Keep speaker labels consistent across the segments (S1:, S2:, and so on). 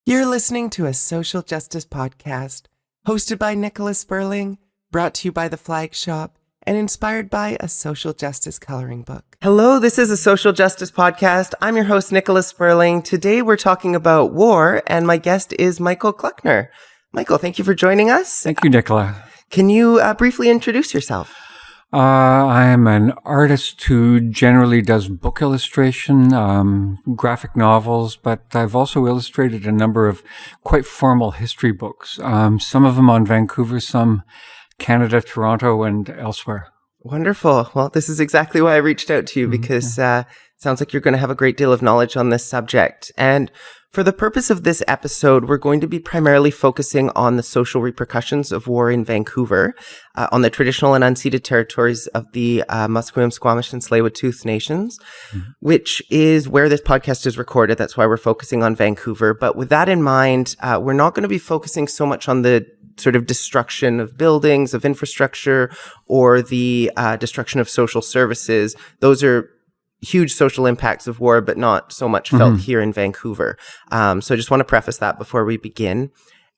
S1: You're listening to a social justice podcast hosted by Nicola Spurling, brought to you by the Flag Shop, and inspired by a social justice coloring book. Hello, this is a social justice podcast. I'm your host, Nicola Spurling. Today we're talking about war, and my guest is Michael Kluckner. Michael, thank you for joining us.
S2: Thank you, Nicola.
S1: Can you briefly introduce yourself?
S2: I am an artist who generally does book illustration, graphic novels, but I've also illustrated a number of quite formal history books, some of them on Vancouver, some Canada, Toronto, and elsewhere.
S1: Wonderful. Well, this is exactly why I reached out to you, because it sounds like you're going to have a great deal of knowledge on this subject. And for the purpose of this episode, we're going to be primarily focusing on the social repercussions of war in Vancouver, on the traditional and unceded territories of the Musqueam, Squamish, and Tsleil-Waututh nations, which is where this podcast is recorded. That's why we're focusing on Vancouver. But with that in mind, we're not going to be focusing so much on the sort of destruction of buildings, of infrastructure, or the destruction of social services. Those are huge social impacts of war, but not so much felt here in Vancouver. So I just want to preface that before we begin.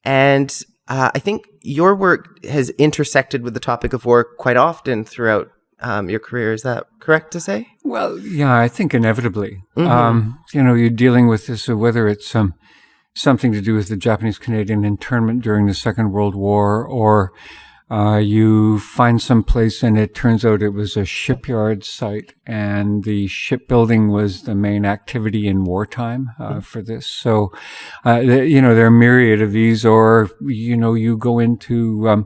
S1: And I think your work has intersected with the topic of war quite often throughout your career. Is that correct to say?
S2: Well, yeah, I think inevitably. You're dealing with this, whether it's something to do with the Japanese-Canadian internment during the Second World War, or you find some place and it turns out it was a shipyard site and the shipbuilding was the main activity in wartime for this. So, there are a myriad of these, or, you go into,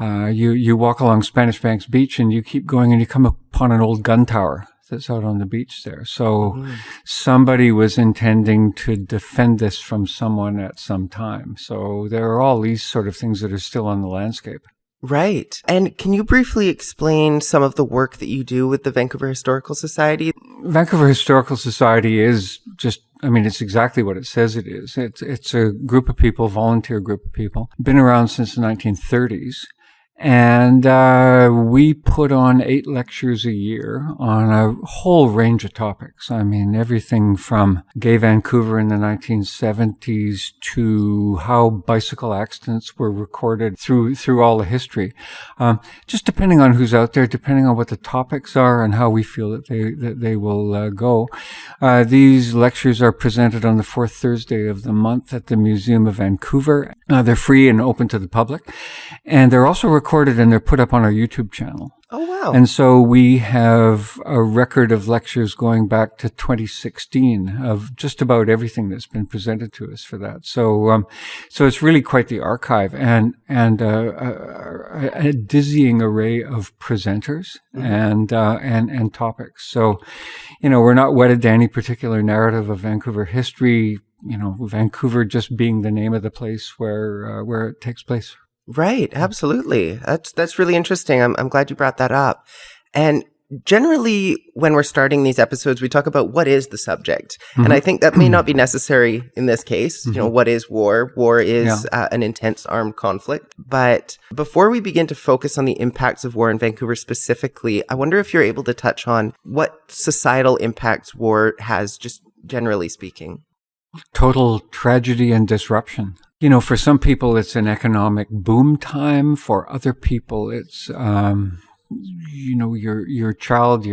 S2: you walk along Spanish Banks Beach and you keep going and you come upon an old gun tower that's out on the beach there. So somebody was intending to defend this from someone at some time. So there are all these sort of things that are still on the landscape.
S1: Right. And can you briefly explain some of the work that you do with the Vancouver Historical Society?
S2: Vancouver Historical Society is it's exactly what it says it is. It's a group of people, volunteer group of people, been around since the 1930s. And we put on 8 lectures a year on a whole range of topics. I mean, everything from gay Vancouver in the 1970s to how bicycle accidents were recorded through all the history. Just depending on who's out there, depending on what the topics are and how we feel that they will go. These lectures are presented on the 4th Thursday of the month at the Museum of Vancouver. They're free and open to the public. And they're also recorded and they're put up on our YouTube channel.
S1: Oh, wow.
S2: And so we have a record of lectures going back to 2016 of just about everything that's been presented to us for that. So it's really quite the archive and a dizzying array of presenters and topics. So, we're not wedded to any particular narrative of Vancouver history, Vancouver just being the name of the place where it takes place.
S1: Right, absolutely. That's really interesting. I'm glad you brought that up. And generally, when we're starting these episodes, we talk about what is the subject. And I think that may not be necessary in this case. What is war? War is an intense armed conflict. But before we begin to focus on the impacts of war in Vancouver specifically, I wonder if you're able to touch on what societal impacts war has, just generally speaking.
S2: Total tragedy and disruption. For some people, it's an economic boom time. For other people, it's, your child,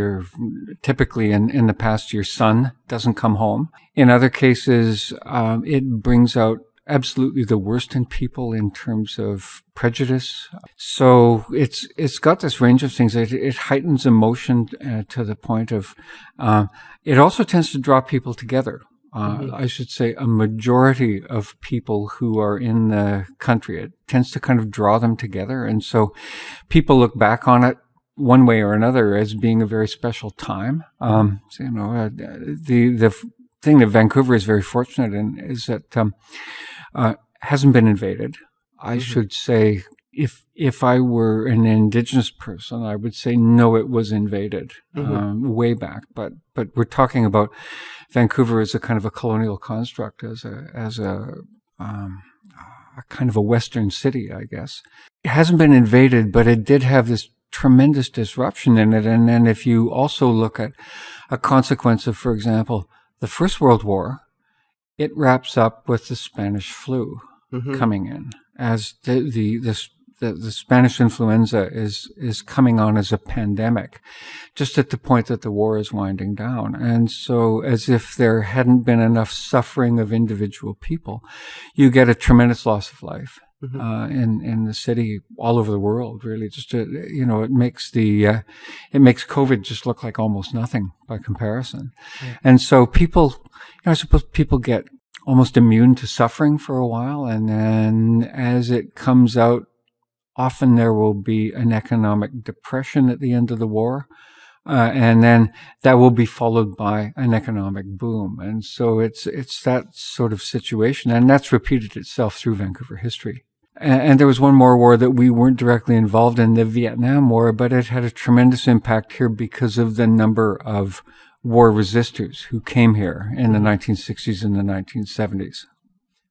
S2: typically in the past, your son doesn't come home. In other cases, it brings out absolutely the worst in people in terms of prejudice. So it's got this range of things. It heightens emotion to the point of, it also tends to draw people together. I should say a majority of people who are in the country, it tends to kind of draw them together. And so people look back on it one way or another as being a very special time. The thing that Vancouver is very fortunate in is that hasn't been invaded. I should say, if I were an Indigenous person, I would say no, it was invaded way back. But we're talking about Vancouver as a kind of a colonial construct, as a kind of a Western city, I guess. It hasn't been invaded, but it did have this tremendous disruption in it. And then if you also look at a consequence of, for example, the First World War, it wraps up with the Spanish flu coming in, as the Spanish influenza is coming on as a pandemic, just at the point that the war is winding down. And so, as if there hadn't been enough suffering of individual people, you get a tremendous loss of life in the city, all over the world. Really, just it makes COVID just look like almost nothing by comparison. Yeah. And so people, I suppose people get almost immune to suffering for a while, and then as it comes out, often there will be an economic depression at the end of the war, and then that will be followed by an economic boom. And so it's that sort of situation, and that's repeated itself through Vancouver history. And there was one more war that we weren't directly involved in, the Vietnam War, but it had a tremendous impact here because of the number of war resistors who came here in the 1960s and the 1970s.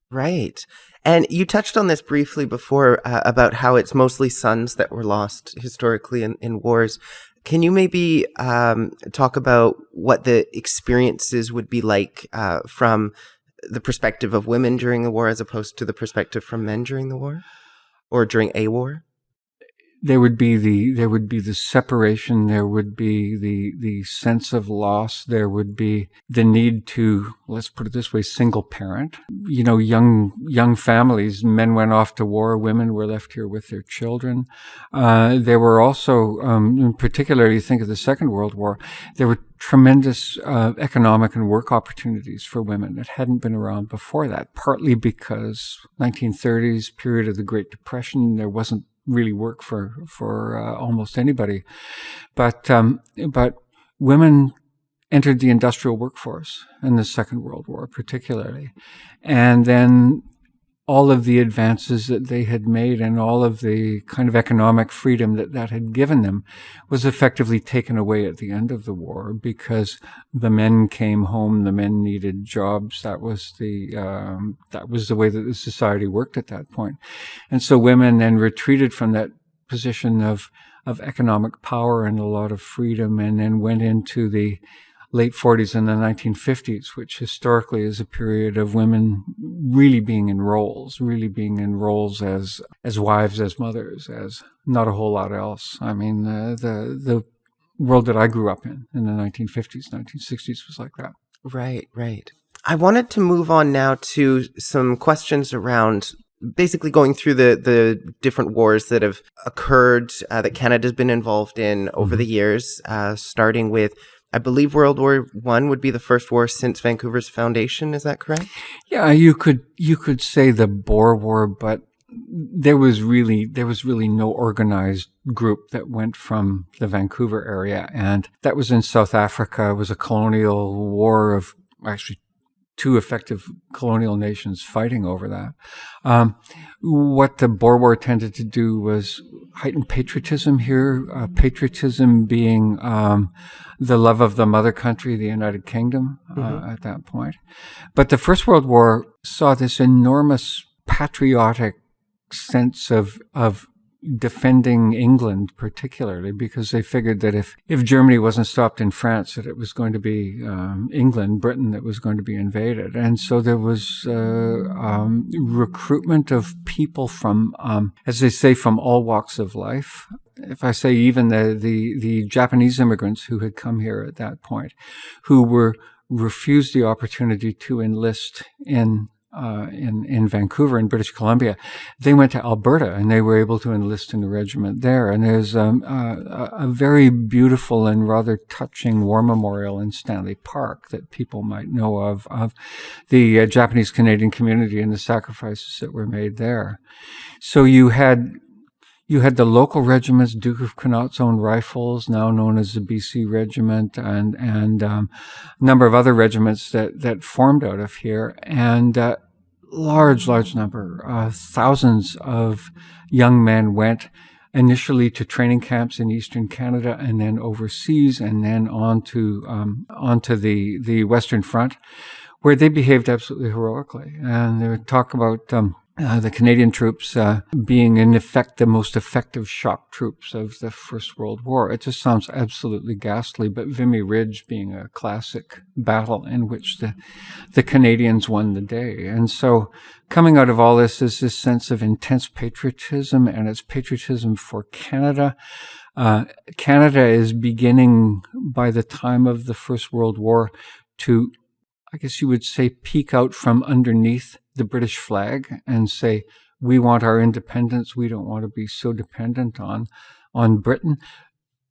S1: Right. And you touched on this briefly before about how it's mostly sons that were lost historically in wars. Can you maybe talk about what the experiences would be like from the perspective of women during the war as opposed to the perspective from men during the war or during a war?
S2: There would be the separation. There would be the sense of loss. There would be the need to, let's put it this way, single parent. Young families. Men went off to war. Women were left here with their children. There were also, particularly, think of the Second World War, there were tremendous economic and work opportunities for women that hadn't been around before that. Partly because 1930s period of the Great Depression, there wasn't really work for almost anybody, but women entered the industrial workforce in the Second World War, particularly, and then all of the advances that they had made and all of the kind of economic freedom that had given them was effectively taken away at the end of the war because the men came home, the men needed jobs. That was the way that the society worked at that point. And so women then retreated from that position of economic power and a lot of freedom and then went into the late 40s and the 1950s, which historically is a period of women really being in roles as wives, as mothers, as not a whole lot else. I mean, the world that I grew up in the 1950s, 1960s was like that.
S1: Right. I wanted to move on now to some questions around basically going through the different wars that have occurred, that Canada's been involved in over the years, starting with, I believe World War I would be the first war since Vancouver's foundation. Is that correct? Yeah,
S2: you could say the Boer War, but there was really no organized group that went from the Vancouver area, and that was in South Africa. It was a colonial war of actually two effective colonial nations fighting over that. What the Boer War tended to do was heighten patriotism here, patriotism being the love of the mother country, the United Kingdom, at that point. But the First World War saw this enormous patriotic sense of defending England, particularly because they figured that if Germany wasn't stopped in France, that it was going to be England, Britain, that was going to be invaded. And so there was recruitment of people from, as they say, from all walks of life. If I say even the Japanese immigrants who had come here at that point, who were refused the opportunity to enlist in Vancouver in British Columbia, they went to Alberta and they were able to enlist in the regiment there. And there's a very beautiful and rather touching war memorial in Stanley Park that people might know of the Japanese Canadian community and the sacrifices that were made there. So you had the local regiments, Duke of Connaught's Own Rifles, now known as the BC Regiment, and a number of other regiments that formed out of here, and large number, thousands of young men went initially to training camps in Eastern Canada, and then overseas, and then onto the Western Front, where they behaved absolutely heroically. And they would talk about the Canadian troops being, in effect, the most effective shock troops of the First World War. It just sounds absolutely ghastly, but Vimy Ridge being a classic battle in which the Canadians won the day. And so coming out of all this is this sense of intense patriotism, and it's patriotism for Canada. Canada is beginning, by the time of the First World War, to, I guess you would say, peek out from underneath the British flag and say, we want our independence. We don't want to be so dependent on Britain.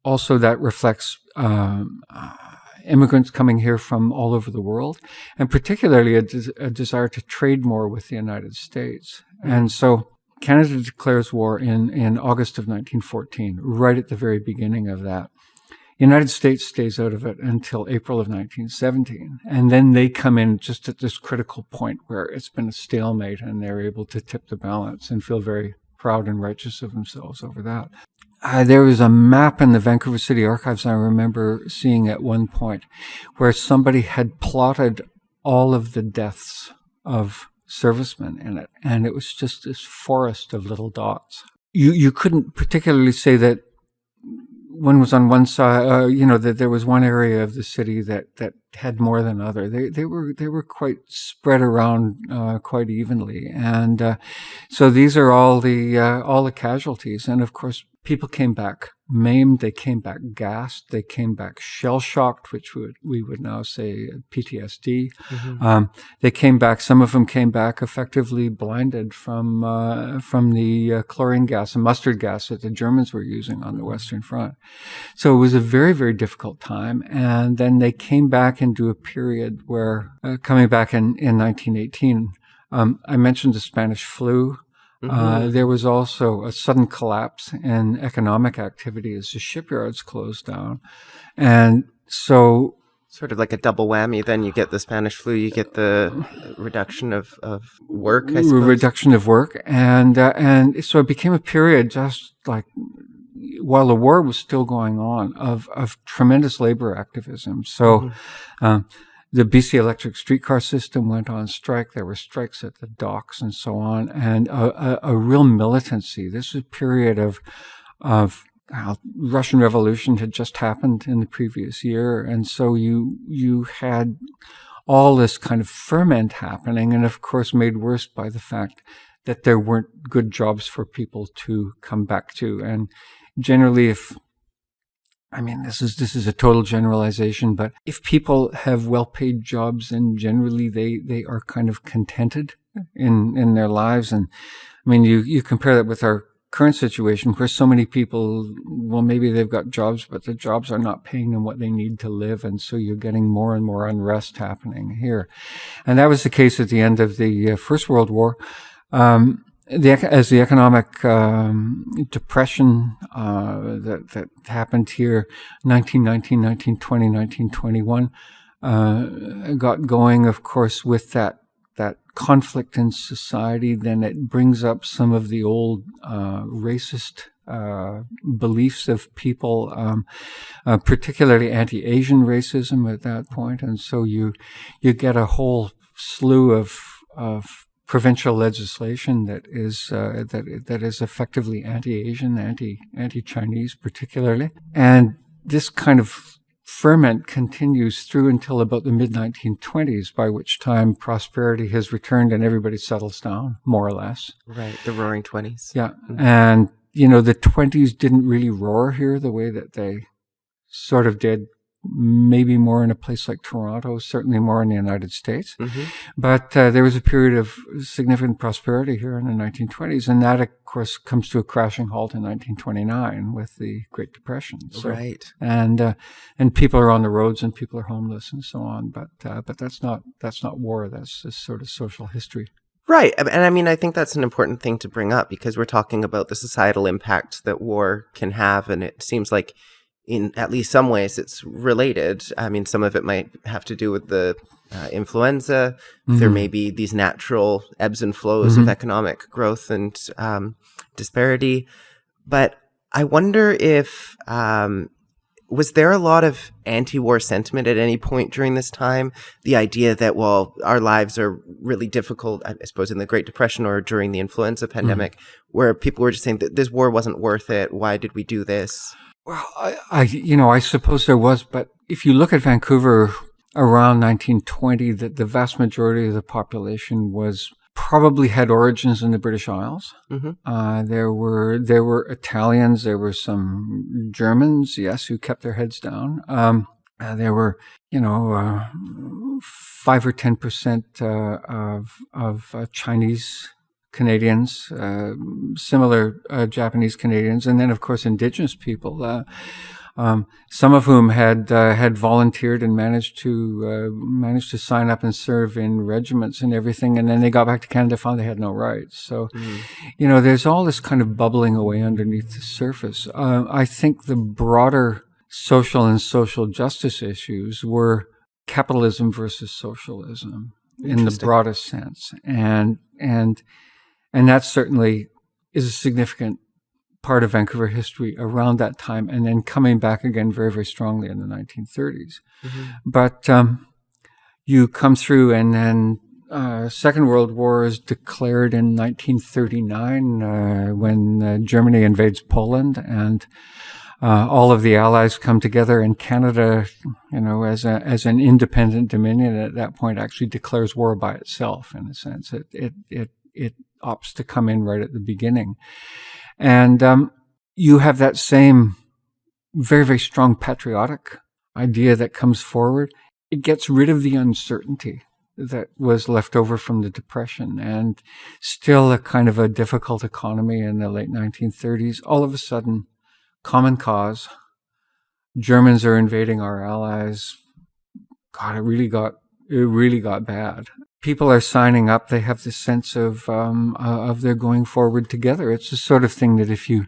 S2: Also, that reflects immigrants coming here from all over the world, and particularly a desire to trade more with the United States. And so Canada declares war in August of 1914, right at the very beginning of that. The United States stays out of it until April of 1917. And then they come in just at this critical point where it's been a stalemate, and they're able to tip the balance and feel very proud and righteous of themselves over that. There was a map in the Vancouver City Archives I remember seeing at one point where somebody had plotted all of the deaths of servicemen in it. And it was just this forest of little dots. You couldn't particularly say that one was on one side, that there was one area of the city that had more than other. They were quite spread around quite evenly, and so these are all the casualties. And of course, people came back maimed, they came back gassed, they came back shell-shocked, which we would now say PTSD. Mm-hmm. They came back, some of them came back effectively blinded from the chlorine gas and mustard gas that the Germans were using on the Western Front. So it was a very, very difficult time. And then they came back into a period where, coming back in 1918, I mentioned the Spanish flu. Mm-hmm. There was also a sudden collapse in economic activity as the shipyards closed down. And so,
S1: sort of like a double whammy. Then you get the Spanish flu, you get the reduction of work, I suppose.
S2: Reduction of work. And so it became a period just like, while the war was still going on, of tremendous labor activism. So, the BC electric streetcar system went on strike. There were strikes at the docks and so on, and a real militancy. This was a period of Russian Revolution had just happened in the previous year, and so you had all this kind of ferment happening, and of course made worse by the fact that there weren't good jobs for people to come back to. And generally, this is a total generalization, but if people have well-paid jobs, then generally they are kind of contented in their lives. And you compare that with our current situation where so many people, well, maybe they've got jobs, but the jobs are not paying them what they need to live. And so you're getting more and more unrest happening here. And that was the case at the end of the First World War. As the economic depression that happened here, 1919, 1920, 1921, got going, of course, with that conflict in society, then it brings up some of the old racist beliefs of people, particularly anti-Asian racism at that point. And so you get a whole slew of provincial legislation that is effectively anti-Asian, anti-Chinese particularly. And this kind of ferment continues through until about the mid-1920s, by which time prosperity has returned and everybody settles down, more or less.
S1: Right, the Roaring 20s.
S2: Yeah, and, the 20s didn't really roar here the way that they sort of did, maybe more in a place like Toronto, certainly more in the United States. Mm-hmm. But there was a period of significant prosperity here in the 1920s, and that, of course, comes to a crashing halt in 1929 with the Great Depression. So,
S1: right.
S2: And people are on the roads and people are homeless and so on. But that's not war. That's just sort of social history.
S1: Right. And I think that's an important thing to bring up, because we're talking about the societal impact that war can have, and it seems like in at least some ways it's related. Some of it might have to do with the influenza. Mm-hmm. There may be these natural ebbs and flows of economic growth and was there a lot of anti-war sentiment at any point during this time? The idea that, well, our lives are really difficult, I suppose in the Great Depression or during the influenza pandemic, where people were just saying that this war wasn't worth it. Why did we do this?
S2: Well, I suppose there was, but if you look at Vancouver around 1920, the vast majority of the population probably had origins in the British Isles. There were Italians, there were some Germans, yes, who kept their heads down. There were, 5 or 10% of Chinese Canadians, similar Japanese Canadians, and then of course Indigenous people. Some of whom had volunteered and managed to sign up and serve in regiments and everything, and then they got back to Canada, found they had no rights. So, there's all this kind of bubbling away underneath the surface. I think the broader social and social justice issues were capitalism versus socialism in the broadest sense, and that certainly is a significant part of Vancouver history around that time, and then coming back again very, very strongly in the 1930s. But you come through, and then Second World War is declared in 1939 when Germany invades Poland, and all of the Allies come together, and Canada, as an independent dominion at that point, actually declares war by itself. In a sense, it opts to come in right at the beginning. And you have that same very, very strong patriotic idea that comes forward. It gets rid of the uncertainty that was left over from the Depression, and still a kind of a difficult economy in the late 1930s. All of a sudden, common cause. Germans are invading our allies. God, it really got bad. People are signing up. They have this sense of their going forward together. It's the sort of thing that if you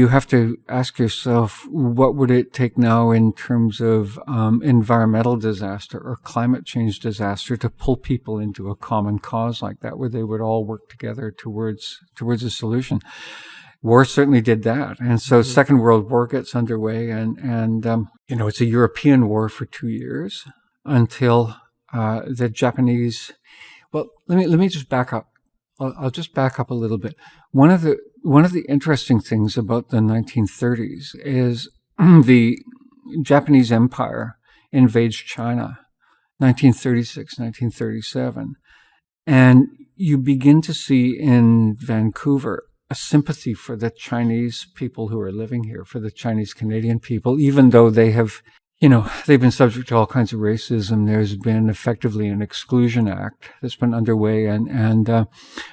S2: have to ask yourself, what would it take now in terms of environmental disaster or climate change disaster to pull people into a common cause like that, where they would all work together towards a solution? War certainly did that. And so Second World War gets underway, and it's a European war for 2 years until the Japanese. Well, let me just back up. I'll just back up a little bit. One of the interesting things about the 1930s is the Japanese Empire invades China, 1936, 1937, and you begin to see in Vancouver a sympathy for the Chinese people who are living here, for the Chinese Canadian people, even though they have, they've been subject to all kinds of racism. There's been effectively an exclusion act that's been underway, and a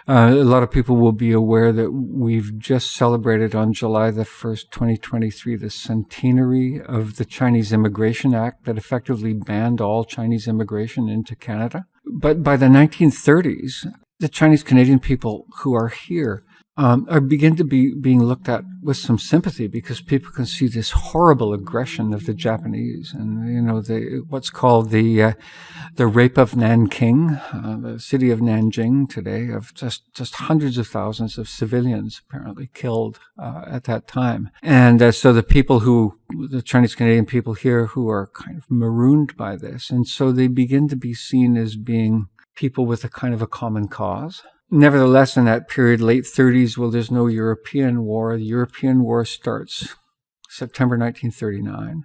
S2: lot of people will be aware that we've just celebrated on July the 1st, 2023, the centenary of the Chinese Immigration Act that effectively banned all Chinese immigration into Canada. But by the 1930s, the Chinese Canadian people who are here are begin to be being looked at with some sympathy, because people can see this horrible aggression of the Japanese, and what's called the rape of Nanking, the city of Nanjing today, of just hundreds of thousands of civilians apparently killed at that time, and so the Chinese Canadian people here who are kind of marooned by this, and so they begin to be seen as being people with a kind of a common cause. Nevertheless, in that period, late 30s, well, there's no European war. The European war starts September 1939.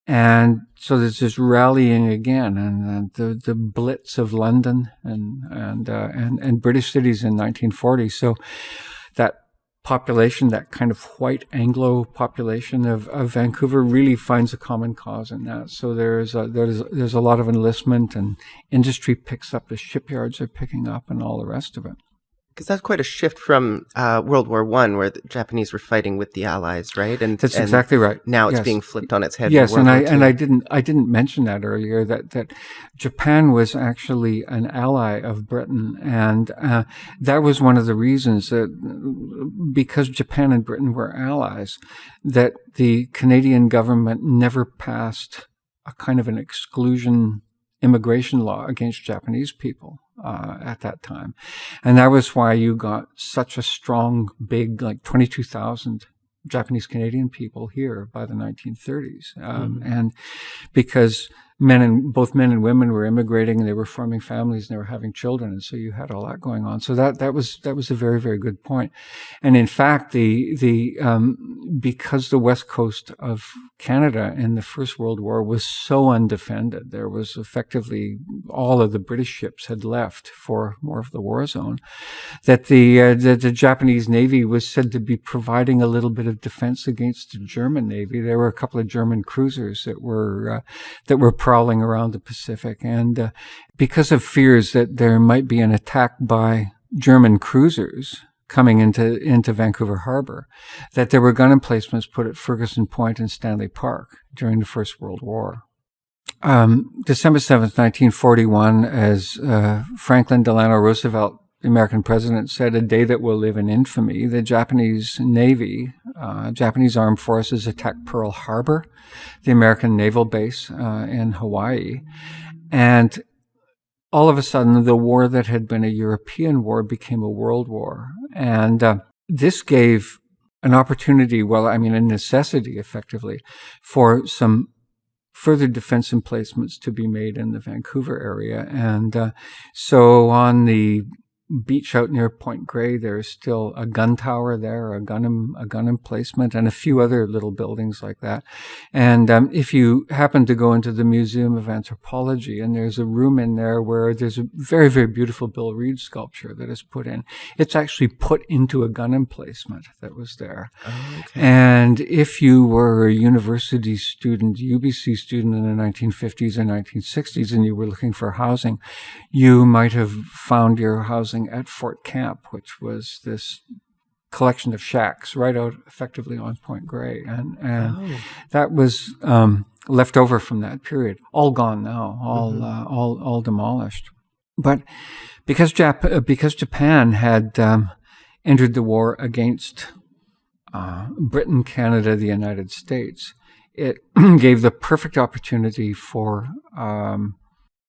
S2: And so there's this rallying again, and the Blitz of London and British cities in 1940. So that population, that kind of white Anglo population of Vancouver, really finds a common cause in that. So there's a lot of enlistment, and industry picks up, the shipyards are picking up, and all the rest of it.
S1: Because that's quite a shift from World War I, where the Japanese were fighting with the Allies, right? And
S2: that's exactly right.
S1: Now it's being flipped on its head.
S2: Yes, and I didn't mention that earlier, that Japan was actually an ally of Britain, and that was one of the reasons that, because Japan and Britain were allies, that the Canadian government never passed a kind of an exclusion immigration law against Japanese people at that time. And that was why you got such a strong, big, like 22,000 Japanese Canadian people here by the 1930s. And because both men and women were immigrating, and they were forming families, and they were having children, and so you had all that going on. So that was a very, very good point. And in fact, because the west coast of Canada in the First World War was so undefended, there was effectively all of the British ships had left for more of the war zone, that the Japanese Navy was said to be providing a little bit of defense against the German Navy. There were a couple of German cruisers that were prowling around the Pacific, and because of fears that there might be an attack by German cruisers coming into Vancouver Harbor, that there were gun emplacements put at Ferguson Point and Stanley Park during the First World War. December 7th, 1941, as Franklin Delano Roosevelt, the American president, said, "A day that will live in infamy," the Japanese Navy, Japanese Armed Forces attacked Pearl Harbor, the American naval base in Hawaii. And all of a sudden, the war that had been a European war became a world war. And this gave an opportunity, a necessity, effectively, for some further defense emplacements to be made in the Vancouver area. And so on the beach out near Point Grey, there's still a gun tower there, a gun emplacement, and a few other little buildings like that. And if you happen to go into the Museum of Anthropology, and there's a room in there where there's a very, very beautiful Bill Reed sculpture that is put in. It's actually put into a gun emplacement that was there. Oh, okay. And if you were a university student, UBC student in the 1950s and 1960s, and you were looking for housing, you might have found your housing at Fort Camp, which was this collection of shacks right out effectively on Point Grey. And that was left over from that period. All gone now, all demolished. But because Japan had entered the war against Britain, Canada, the United States, it gave the perfect opportunity for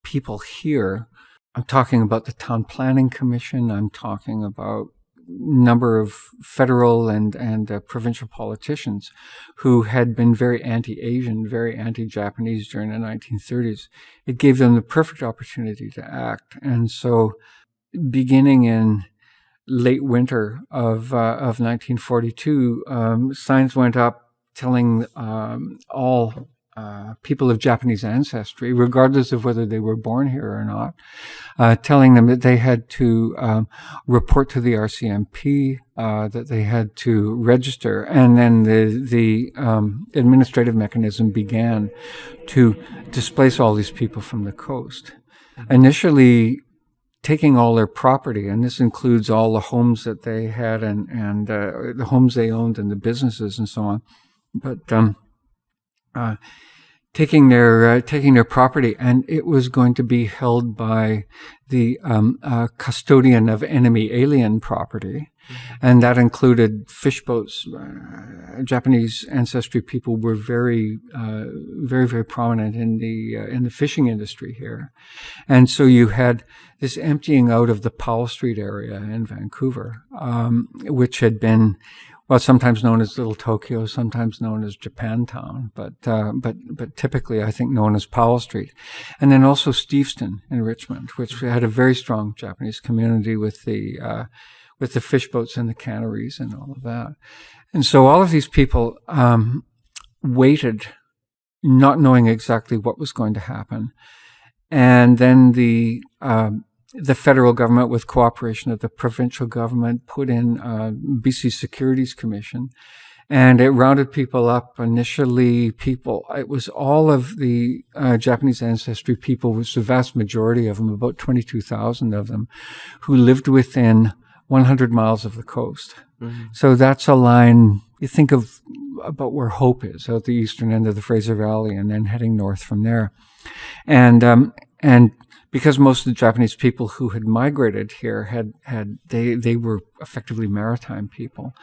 S2: people here. I'm talking about the Town Planning Commission. I'm talking about a number of federal and provincial politicians who had been very anti-Asian, very anti-Japanese during the 1930s. It gave them the perfect opportunity to act. And so beginning in late winter of 1942, signs went up telling all people of Japanese ancestry, regardless of whether they were born here or not, telling them that they had to report to the RCMP, that they had to register, and then the administrative mechanism began to displace all these people from the coast. Initially, taking all their property, and this includes all the homes that they had and the homes they owned and the businesses and so on, but taking their property, and it was going to be held by the custodian of enemy alien property, and that included fish boats. Japanese ancestry people were very, very prominent in the fishing industry here, and so you had this emptying out of the Powell Street area in Vancouver, which had been, well, sometimes known as Little Tokyo, sometimes known as Japantown, but typically I think known as Powell Street. And then also Steveston in Richmond, which had a very strong Japanese community with the fish boats and the canneries and all of that. And so all of these people waited, not knowing exactly what was going to happen. And then the federal government, with cooperation of the provincial government, put in BC Securities Commission, and it rounded people up. Initially, it was all of the Japanese ancestry people, was the vast majority of them, about 22,000 of them, who lived within 100 miles of the coast. Mm-hmm. So that's a line, you think of about where Hope is, out the eastern end of the Fraser Valley, and then heading north from there. And because most of the Japanese people who had migrated here they were effectively maritime people.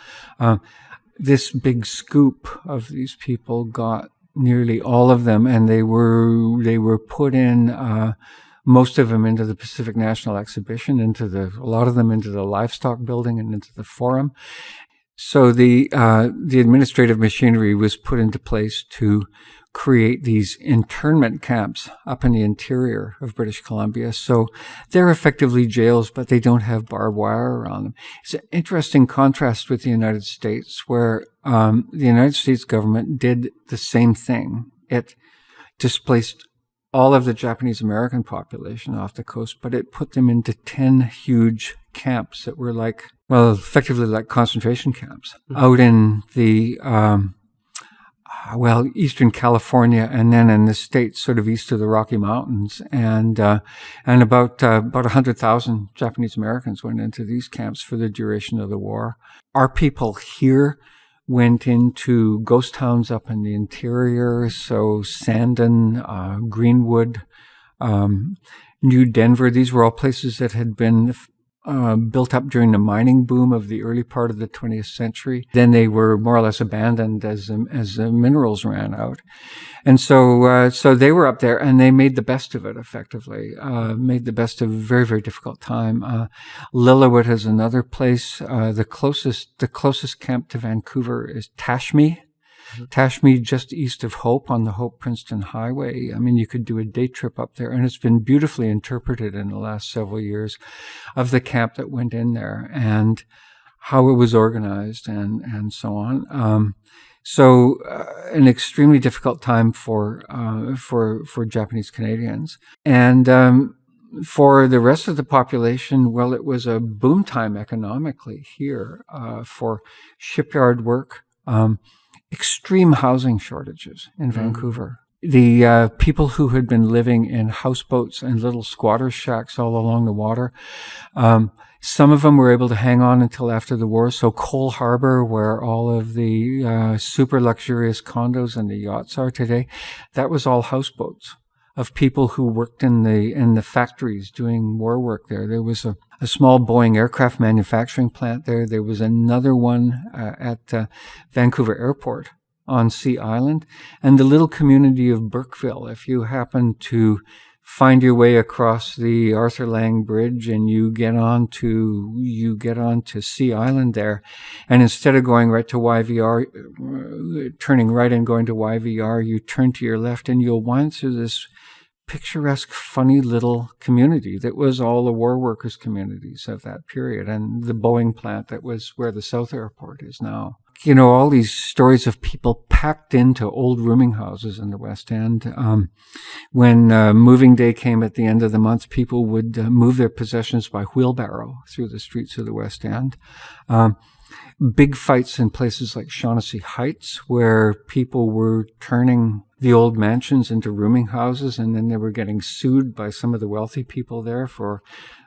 S2: This big scoop of these people got nearly all of them, and they were put in, most of them into the Pacific National Exhibition, a lot of them into the Livestock Building and into the Forum. So the administrative machinery was put into place to create these internment camps up in the interior of British Columbia. So they're effectively jails, but they don't have barbed wire around them. It's an interesting contrast with the United States, where the United States government did the same thing. It displaced all of the Japanese American population off the coast, but it put them into 10 huge camps that were effectively like concentration camps out in the Eastern California, and then in the States, sort of east of the Rocky Mountains, and about 100,000 Japanese Americans went into these camps for the duration of the war. Our people here went into ghost towns up in the interior, so Sandon, Greenwood, New Denver. These were all places that had been built up during the mining boom of the early part of the 20th century. Then they were more or less abandoned as the minerals ran out. And so they were up there, and they made the best of it, effectively, made the best of a very, very difficult time. Lillooet is another place. The closest camp to Vancouver is Tashme. Tashme, just east of Hope on the Hope-Princeton Highway. I mean, you could do a day trip up there, and it's been beautifully interpreted in the last several years of the camp that went in there and how it was organized and so on. So an extremely difficult time for Japanese Canadians. And for the rest of the population, well, it was a boom time economically here for shipyard work. Extreme housing shortages in Vancouver. The people who had been living in houseboats and little squatter shacks all along the water, some of them were able to hang on until after the war. So Cole Harbor, where all of the super luxurious condos and the yachts are today, that was all houseboats of people who worked in the factories doing war work there. There was a small Boeing aircraft manufacturing plant there. There was another one at Vancouver Airport on Sea Island, and the little community of Burkeville. If you happen to find your way across the Arthur Lang Bridge and you get on to Sea Island there, and instead of going right to YVR, turning right and going to YVR, you turn to your left and you'll wind through this picturesque, funny little community that was all the war workers' communities of that period, and the Boeing plant that was where the South Airport is now. You know, all these stories of people packed into old rooming houses in the West End. When moving day came at the end of the month, people would move their possessions by wheelbarrow through the streets of the West End. Big fights in places like Shaughnessy Heights, where people were turning the old mansions into rooming houses, and then they were getting sued by some of the wealthy people there for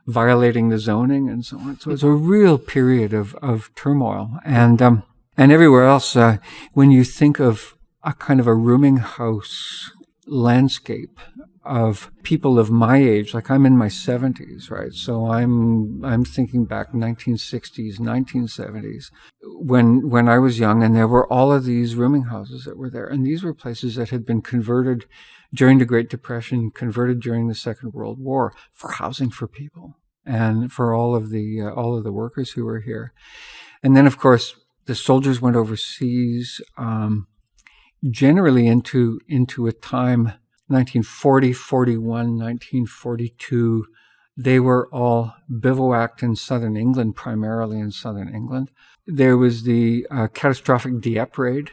S2: violating the zoning and so on. So it's a real period of turmoil. And everywhere else, when you think of a kind of a rooming house landscape of people of my age, like I'm in my 70s, right? So I'm thinking back 1960s, 1970s, when I was young, and there were all of these rooming houses that were there, and these were places that had been converted during the Great Depression, converted during the Second World War for housing for people and for all of the workers who were here. And then, of course, the soldiers went overseas, generally into a time. 1940, 41, 1942, they were all bivouacked in southern England, primarily in southern England. There was the catastrophic Dieppe raid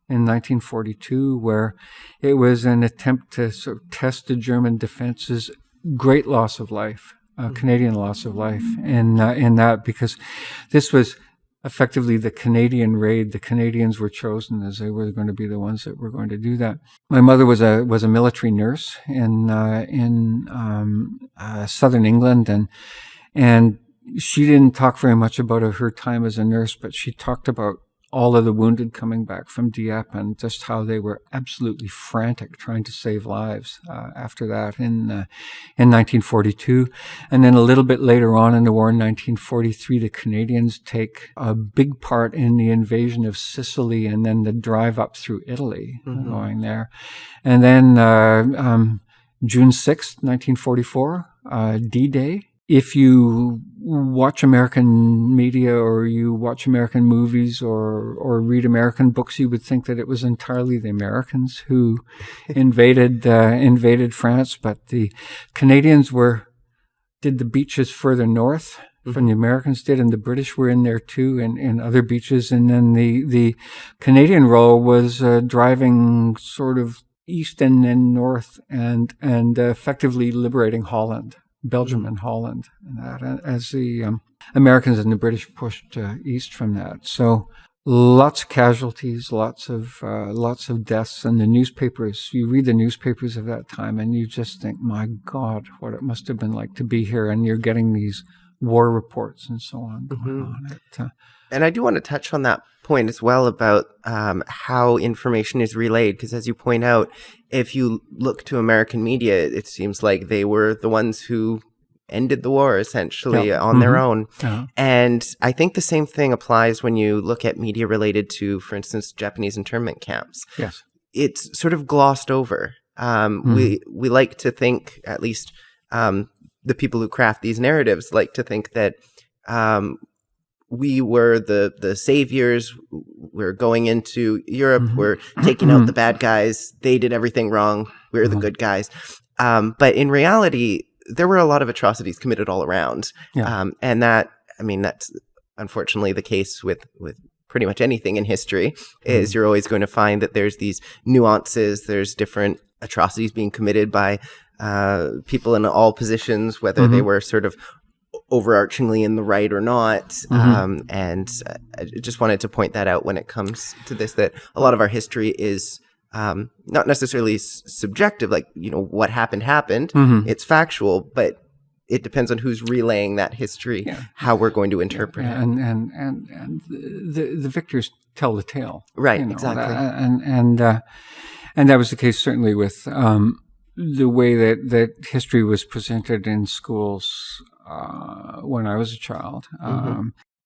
S2: in 1942, where it was an attempt to sort of test the German defenses. Great loss of life, Canadian loss of life in that, because this was effectively the Canadian raid. The Canadians were chosen as they were going to be the ones that were going to do that. My mother was a military nurse in southern England, and she didn't talk very much about her time as a nurse, but she talked about all of the wounded coming back from Dieppe and just how they were absolutely frantic trying to save lives after that in 1942. And then a little bit later on in the war in 1943, the Canadians take a big part in the invasion of Sicily and then the drive up through Italy, going there. And then June 6th, 1944, D-Day. If you watch American media or you watch American movies or read American books, you would think that it was entirely the Americans who invaded France, but the Canadians did the beaches further north than the Americans did, and the British were in there too, in other beaches, and then the Canadian role was driving sort of east and then north and effectively liberating Holland. Belgium and Holland, and that, as the Americans and the British pushed east from that. So lots of casualties, lots of deaths, and the newspapers. You read the newspapers of that time, and you just think, my God, what it must have been like to be here. And you're getting these war reports and so on going on.
S1: And I do want to touch on that point as well about how information is relayed, because as you point out, if you look to American media, it seems like they were the ones who ended the war essentially on their own. And I think the same thing applies when you look at media related to, for instance, Japanese internment camps.
S2: Yes.
S1: It's sort of glossed over. We like to think, at least the people who craft these narratives like to think that we were the saviors. We're going into Europe. We're taking out the bad guys. They did everything wrong. We're the good guys. But in reality, there were a lot of atrocities committed all around. And that's unfortunately the case with pretty much anything in history, is you're always going to find that there's these nuances. There's different atrocities being committed by people in all positions, whether they were sort of overarchingly in the right or not. And I just wanted to point that out when it comes to this, that a lot of our history is not necessarily subjective, like, what happened. It's factual, but it depends on who's relaying that history, how we're going to interpret it.
S2: And the victors tell the tale.
S1: Right, exactly.
S2: And that was the case certainly with the way that history was presented in schools when I was a child.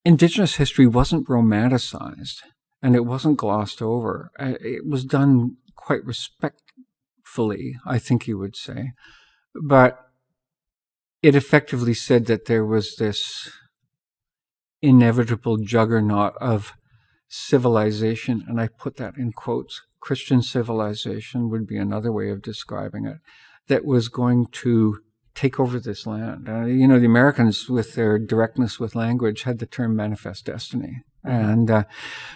S2: Indigenous history wasn't romanticized, and it wasn't glossed over. It was done quite respectfully, I think you would say. But it effectively said that there was this inevitable juggernaut of civilization, and I put that in quotes. Christian civilization would be another way of describing it, that was going to take over this land. The Americans, with their directness with language, had the term manifest destiny. And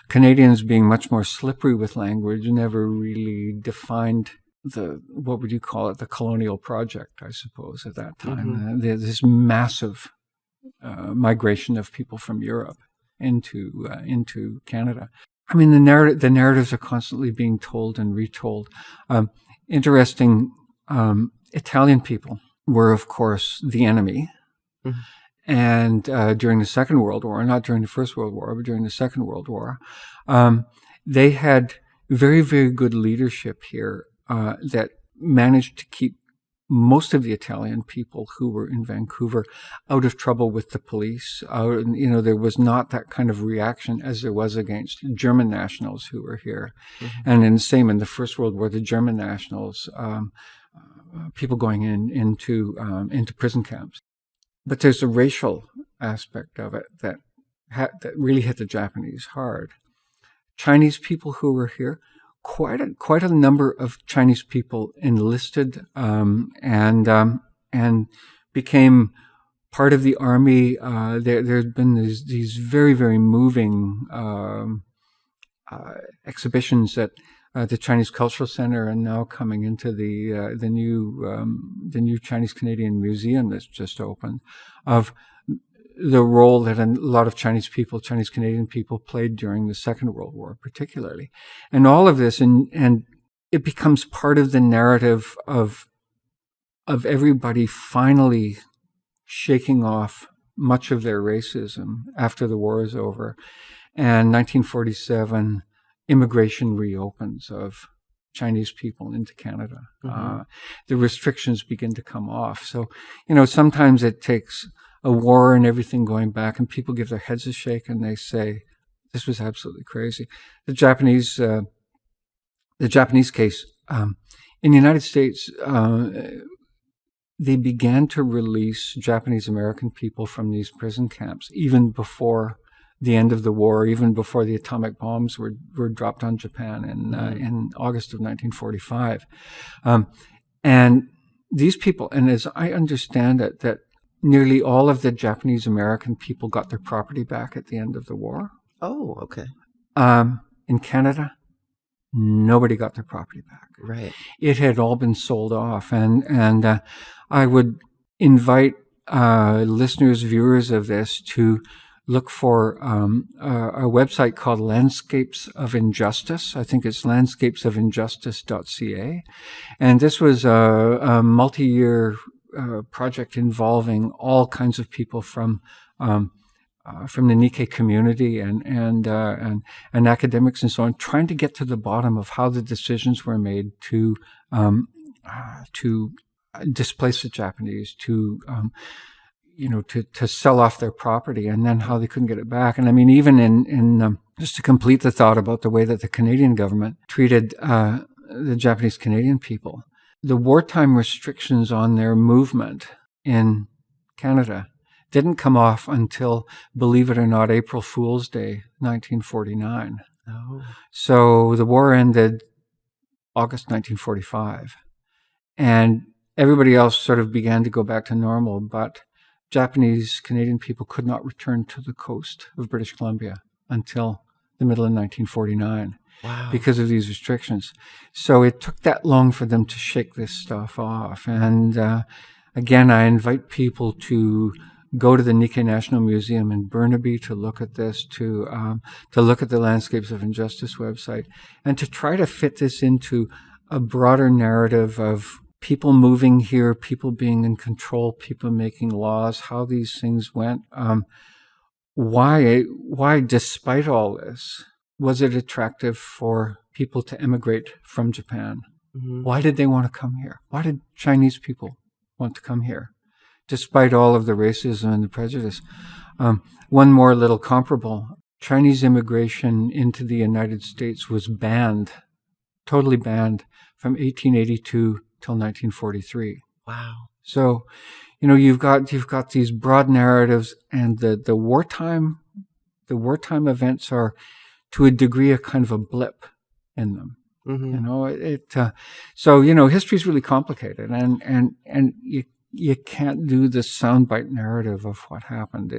S2: Canadians, being much more slippery with language, never really defined what would you call it, the colonial project, I suppose, at that time. This massive migration of people from Europe into Canada. I mean, the narratives are constantly being told and retold. Interesting, Italian people were, of course, the enemy. And during the Second World War, not during the First World War, but during the Second World War, they had very, very good leadership here that managed to keep most of the Italian people who were in Vancouver out of trouble with the police. There was not that kind of reaction as there was against German nationals who were here. And then same in the First World War, the German nationals, people going into prison camps. But there's a racial aspect of it that really hit the Japanese hard. Chinese people who were here, quite a number of Chinese people enlisted and became part of the army. There's been these very, very moving exhibitions at the Chinese Cultural Center, and now coming into the new Chinese Canadian Museum that's just opened, of the role that a lot of Chinese Canadian people played during the Second World War, particularly. And all of this, and it becomes part of the narrative of everybody finally shaking off much of their racism after the war is over. And 1947, immigration reopens of Chinese people into Canada. The restrictions begin to come off. So, sometimes it takes a war and everything going back, and people give their heads a shake and they say, this was absolutely crazy. The Japanese case, in the United States, they began to release Japanese American people from these prison camps, even before the end of the war, even before the atomic bombs were dropped on Japan in August of 1945. And these people, and as I understand it, that nearly all of the Japanese American people got their property back at the end of the war.
S1: Oh, okay.
S2: In Canada, nobody got their property back.
S1: Right.
S2: It had all been sold off. And I would invite listeners, viewers of this to look for a website called Landscapes of Injustice. I think it's landscapesofinjustice.ca. And this was a multi-year project involving all kinds of people from the Nikkei community and academics and so on, trying to get to the bottom of how the decisions were made to displace the Japanese, to sell off their property, and then how they couldn't get it back. And I mean, even in just to complete the thought about the way that the Canadian government treated the Japanese Canadian people, the wartime restrictions on their movement in Canada didn't come off until, believe it or not, April Fool's Day, 1949.
S1: Oh.
S2: So the war ended August 1945. And everybody else sort of began to go back to normal, but Japanese Canadian people could not return to the coast of British Columbia until the middle of 1949.
S1: Wow.
S2: Because of these restrictions. So it took that long for them to shake this stuff off. And again, I invite people to go to the Nikkei National Museum in Burnaby to look at this, to look at the Landscapes of Injustice website, and to try to fit this into a broader narrative of people moving here, people being in control, people making laws, how these things went. Why, despite all this, was it attractive for people to emigrate from Japan?
S1: Mm-hmm.
S2: Why did they want to come here? Why did Chinese people want to come here, despite all of the racism and the prejudice? One more little comparable. Chinese immigration into the United States was banned, totally banned, from 1882 till 1943.
S1: Wow.
S2: So, you've got these broad narratives, and the wartime events are, to a degree, a kind of a blip in them. Mm-hmm. So history is really complicated, and you can't do the soundbite narrative of what happened.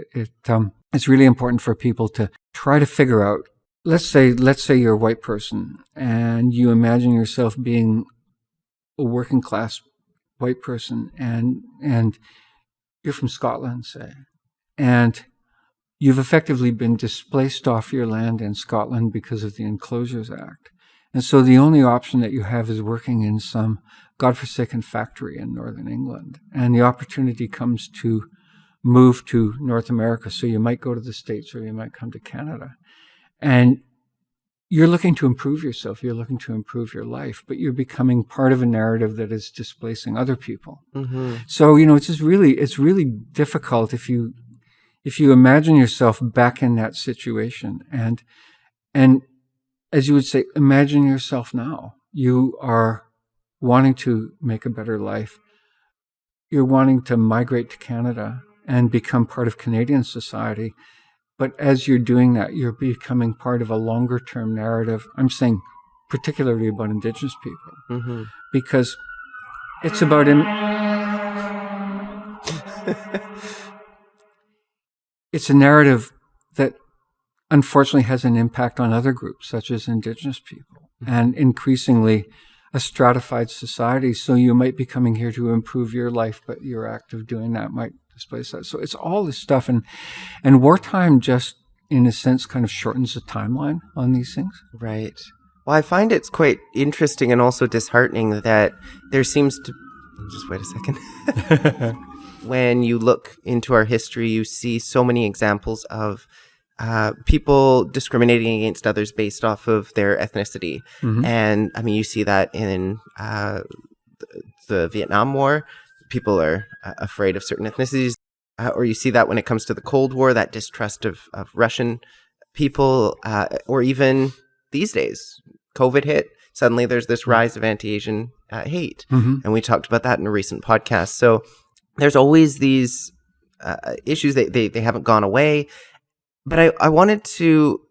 S2: It's really important for people to try to figure out. Let's say you're a white person, and you imagine yourself being a working class white person, and you're from Scotland, say, and you've effectively been displaced off your land in Scotland because of the Enclosures Act. And so the only option that you have is working in some godforsaken factory in northern England. And the opportunity comes to move to North America. So you might go to the States, or you might come to Canada. And you're looking to improve yourself. You're looking to improve your life, but you're becoming part of a narrative that is displacing other people. Mm-hmm. So, it's really difficult if you imagine yourself back in that situation, and as you would say, imagine yourself now. You are wanting to make a better life. You're wanting to migrate to Canada and become part of Canadian society. But as you're doing that, you're becoming part of a longer-term narrative. I'm saying particularly about Indigenous people, mm-hmm. because it's about it's a narrative that unfortunately has an impact on other groups, such as Indigenous people, mm-hmm. and increasingly a stratified society. So you might be coming here to improve your life, but your act of doing that might displace that. So it's all this stuff. And wartime just, in a sense, kind of shortens the timeline on these things.
S1: Right. Well, I find it's quite interesting and also disheartening that there seems to... Just wait a second. When you look into our history, you see so many examples of people discriminating against others based off of their ethnicity. Mm-hmm. And, I mean, you see that in the Vietnam War. People are afraid of certain ethnicities. Or you see that when it comes to the Cold War, that distrust of Russian people. Or even these days, COVID hit. suddenly there's this rise of anti-Asian hate. And we talked about that in a recent podcast. So there's always these issues that they haven't gone away. But I wanted to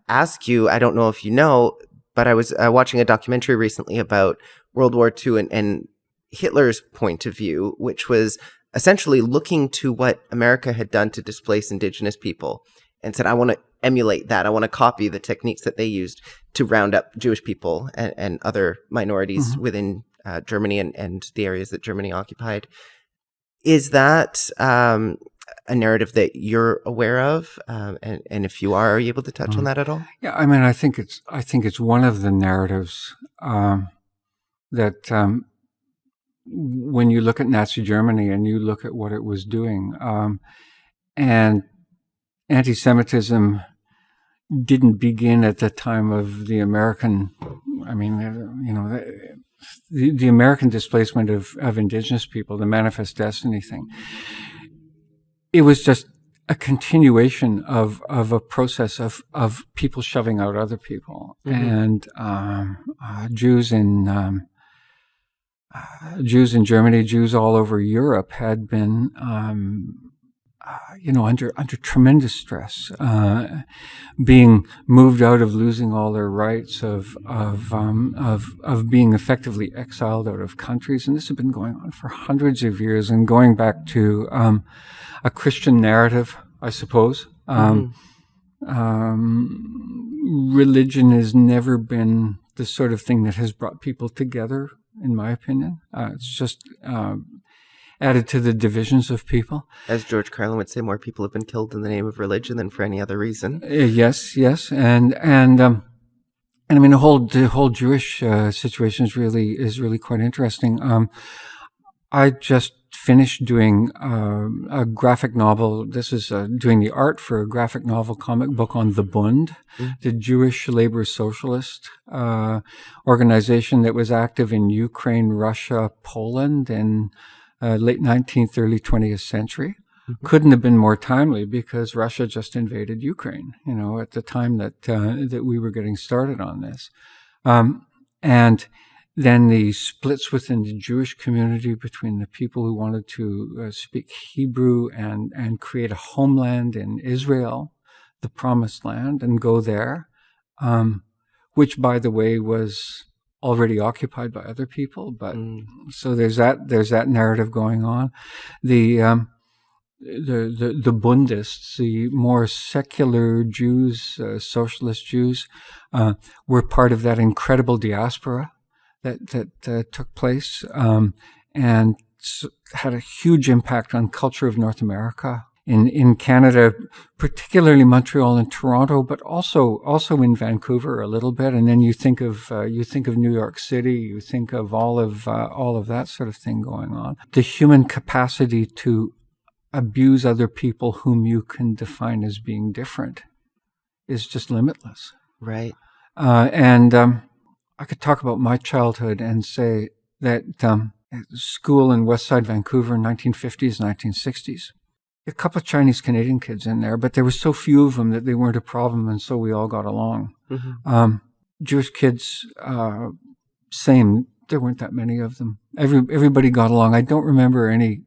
S1: ask you, I don't know if you know, but I was watching a documentary recently about World War II and Hitler's point of view, which was essentially looking to what America had done to displace indigenous people and said, I want to emulate that. I want to copy the techniques that they used to round up Jewish people and other minorities within Germany and the areas that Germany occupied. Is that a narrative that you're aware of? And if you are you able to touch on that at all?
S2: Yeah, I mean, I think it's one of the narratives that when you look at Nazi Germany and you look at what it was doing, and anti-Semitism didn't begin at the time of the American, I mean, you know, the American displacement of indigenous people, the Manifest Destiny thing. It was just a continuation of a process of people shoving out other people. And Jews in Germany, Jews all over Europe had been under tremendous stress, being moved out of losing all their rights, of being effectively exiled out of countries, and this had been going on for hundreds of years, and going back to a Christian narrative, I suppose. Religion has never been the sort of thing that has brought people together, in my opinion. It's just added to the divisions of people.
S1: As George Carlin would say, more people have been killed in the name of religion than for any other reason.
S2: Yes, and I mean the whole Jewish situation is really quite interesting. I just finished doing a graphic novel. This is doing the art for a graphic novel comic book on the Bund, the Jewish Labor Socialist organization that was active in Ukraine, Russia, Poland, and late 19th, early 20th century. Couldn't have been more timely because Russia just invaded Ukraine, you know, at the time that we were getting started on this. And then the splits within the Jewish community between the people who wanted to speak Hebrew and create a homeland in Israel, the Promised Land, and go there, which, by the way, was already occupied by other people, but so there's that narrative going on. The Bundists, the more secular Jews, socialist Jews, were part of that incredible diaspora that took place, and had a huge impact on culture of North America. In Canada, particularly Montreal and Toronto, but also in Vancouver a little bit. And then you think of New York City, you think of all of that sort of thing going on. The human capacity to abuse other people whom you can define as being different is just limitless.
S1: Right.
S2: And I could talk about my childhood and say that school in Westside Vancouver in 1950s, 1960s. A couple of Chinese Canadian kids in there, but there were so few of them that they weren't a problem, and so we all got along. Jewish kids, same. There weren't that many of them. Everybody got along. I don't remember any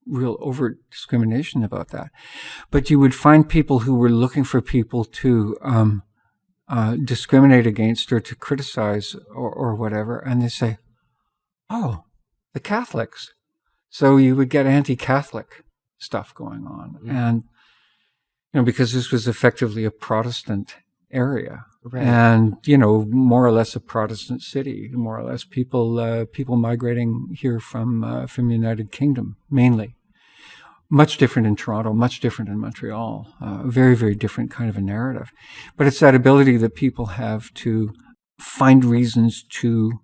S2: real overt discrimination about that, but you would find people who were looking for people to discriminate against or to criticize or whatever, and they say, "Oh, the Catholics." So you would get anti-Catholic stuff going on. And, you know, because this was effectively a Protestant area. Right. And, you know, more or less a Protestant city, more or less people migrating here from the United Kingdom, mainly. Much different in Toronto, much different in Montreal. Very, very different kind of a narrative. But it's that ability that people have to find reasons to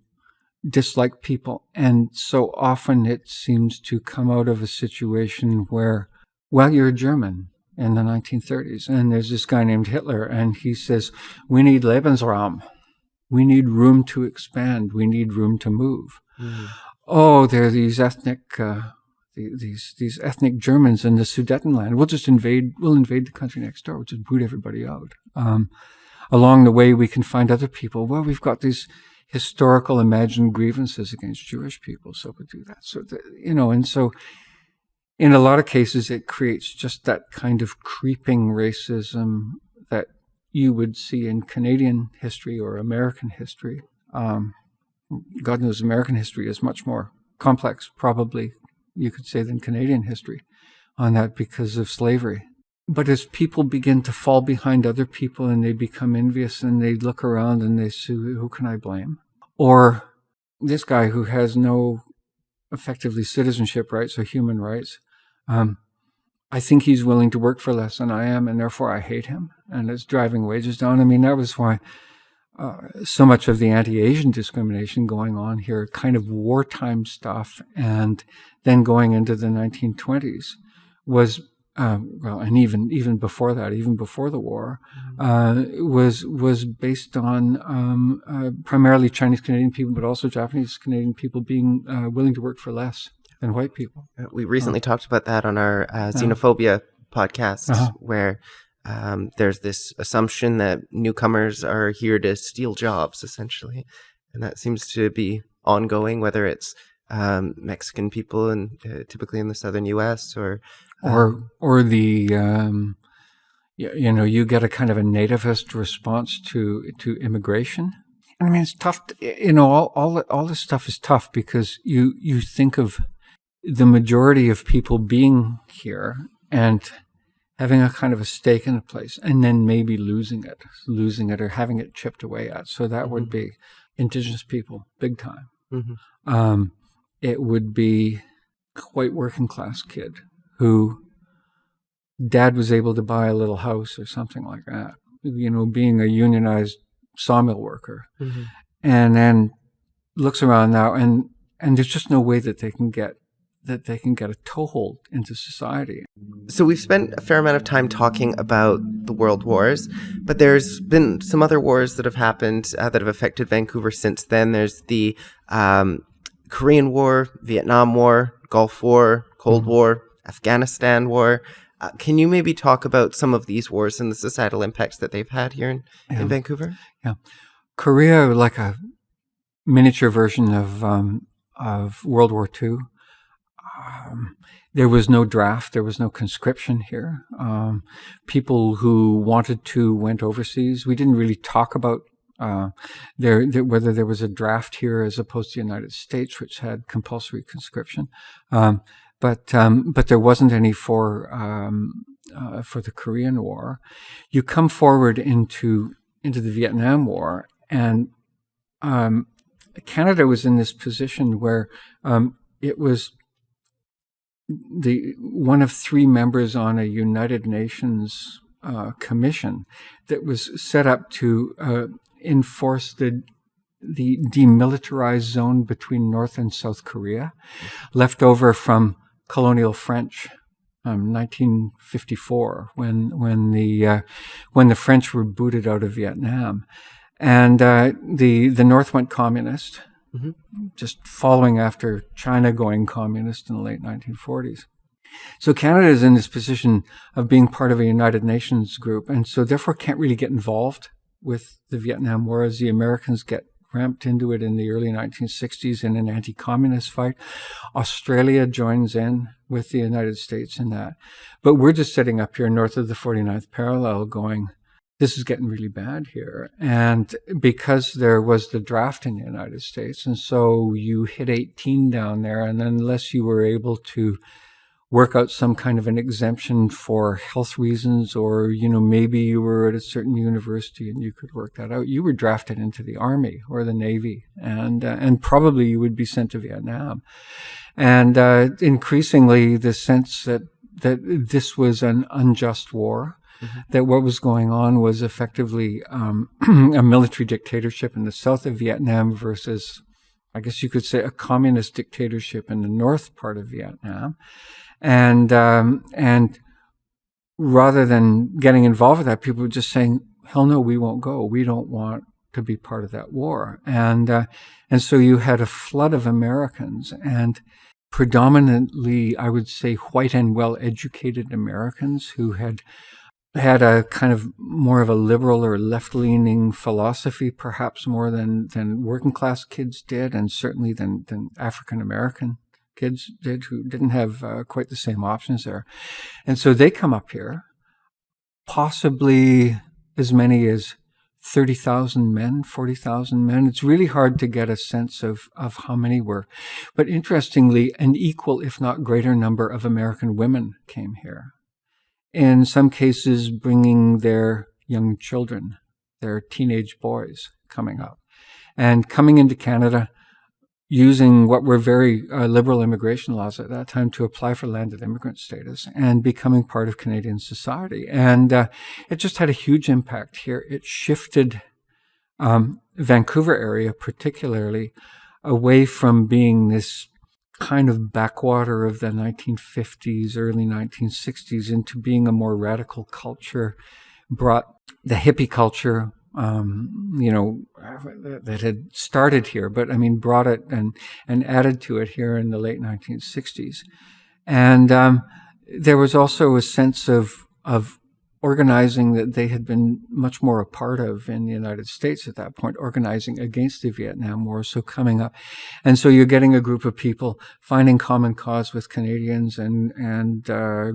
S2: dislike people, and so often it seems to come out of a situation where, well, you're a German in the 1930s, and there's this guy named Hitler, and he says, we need Lebensraum. We need room to expand. We need room to move. Oh, there are these ethnic these ethnic Germans in the Sudetenland. We'll invade the country next door. We'll just boot everybody out. along the way, we can find other people. Well, we've got these historical imagined grievances against Jewish people, so we do that. So, and so in a lot of cases, it creates just that kind of creeping racism that you would see in Canadian history or American history. God knows American history is much more complex, probably, you could say, than Canadian history on that because of slavery. But as people begin to fall behind other people and they become envious and they look around and they say, who can I blame? Or this guy who has no effectively citizenship rights or human rights, I think he's willing to work for less than I am, and therefore I hate him, and it's driving wages down. I mean, that was why so much of the anti-Asian discrimination going on here, kind of wartime stuff, and then going into the 1920s was, and even before that, even before the war, was based on primarily Chinese Canadian people, but also Japanese Canadian people being willing to work for less than white people.
S1: We recently talked about that on our xenophobia podcast, where there's this assumption that newcomers are here to steal jobs, essentially. And that seems to be ongoing, whether it's Mexican people and typically in the southern U.S. or the you get a kind of a nativist response to immigration. I mean, it's tough. All this stuff is tough because you think of the majority of people being here and having a kind of a stake in a place, and then maybe losing it or having it chipped away at. So that would be Indigenous people, big time. It would be a white working class kid who dad was able to buy a little house or something like that, being a unionized sawmill worker, and then looks around now and there's just no way that they can get a toehold into society. So we've spent a fair amount of time talking about the world wars, but there's been some other wars that have happened that have affected Vancouver since then. There's the Korean War, Vietnam War, Gulf War, Cold War, Afghanistan War. Can you maybe talk about some of these wars and the societal impacts that they've had here in Vancouver?
S2: Yeah. Korea, like a miniature version of World War II. There was no draft. There was no conscription here. People who wanted to went overseas. We didn't really talk about whether there was a draft here as opposed to the United States, which had compulsory conscription. But there wasn't any for the Korean War. You come forward into the Vietnam War, and Canada was in this position where it was one of three members on a United Nations commission that was set up to enforce the demilitarized zone between North and South Korea, left over from colonial French, 1954, when the French were booted out of Vietnam, and the North went communist. Just following after China going communist in the late 1940s. So Canada is in this position of being part of a United Nations group, and so therefore can't really get involved with the Vietnam War as the Americans get ramped into it in the early 1960s in an anti-communist fight. Australia joins in with the United States in that. But we're just sitting up here north of the 49th parallel going, this is getting really bad here. And because there was the draft in the United States, and so you hit 18 down there, and unless you were able to work out some kind of an exemption for health reasons, or, maybe you were at a certain university and you could work that out, you were drafted into the Army or the Navy, and probably you would be sent to Vietnam. And increasingly the sense that this was an unjust war, that what was going on was effectively a military dictatorship in the south of Vietnam versus, I guess you could say, a communist dictatorship in the north part of Vietnam. And rather than getting involved with that, people were just saying, hell no, we won't go. We don't want to be part of that war. And so you had a flood of Americans, and predominantly, I would say, white and well-educated Americans who had had a kind of more of a liberal or left-leaning philosophy, perhaps more than working-class kids did, and certainly than African-American kids did, who didn't have quite the same options there. And so they come up here, possibly as many as 30,000 men, 40,000 men. It's really hard to get a sense of how many were. But interestingly, an equal, if not greater number of American women came here. In some cases, bringing their young children, their teenage boys coming up, and coming into Canada using what were very liberal immigration laws at that time to apply for landed immigrant status and becoming part of Canadian society. And it just had a huge impact here. It shifted Vancouver area particularly away from being this kind of backwater of the 1950s, early 1960s into being a more radical culture, brought the hippie culture, that had started here, but I mean, brought it and added to it here in the late 1960s. And there was also a sense of organizing that they had been much more a part of in the United States at that point, organizing against the Vietnam War, so coming up. And so you're getting a group of people finding common cause with Canadians and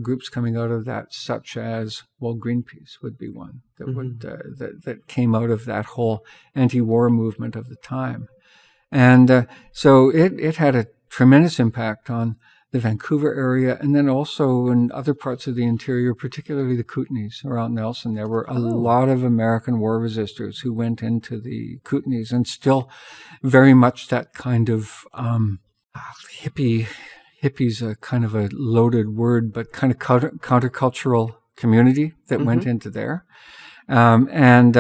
S2: groups coming out of that, such as, well, Greenpeace would be one that would that came out of that whole anti-war movement of the time. And so it had a tremendous impact on the Vancouver area, and then also in other parts of the interior, particularly the Kootenays around Nelson. There were a lot of American war resistors who went into the Kootenays, and still very much that kind of hippie's a kind of a loaded word, but kind of countercultural community that went into there. And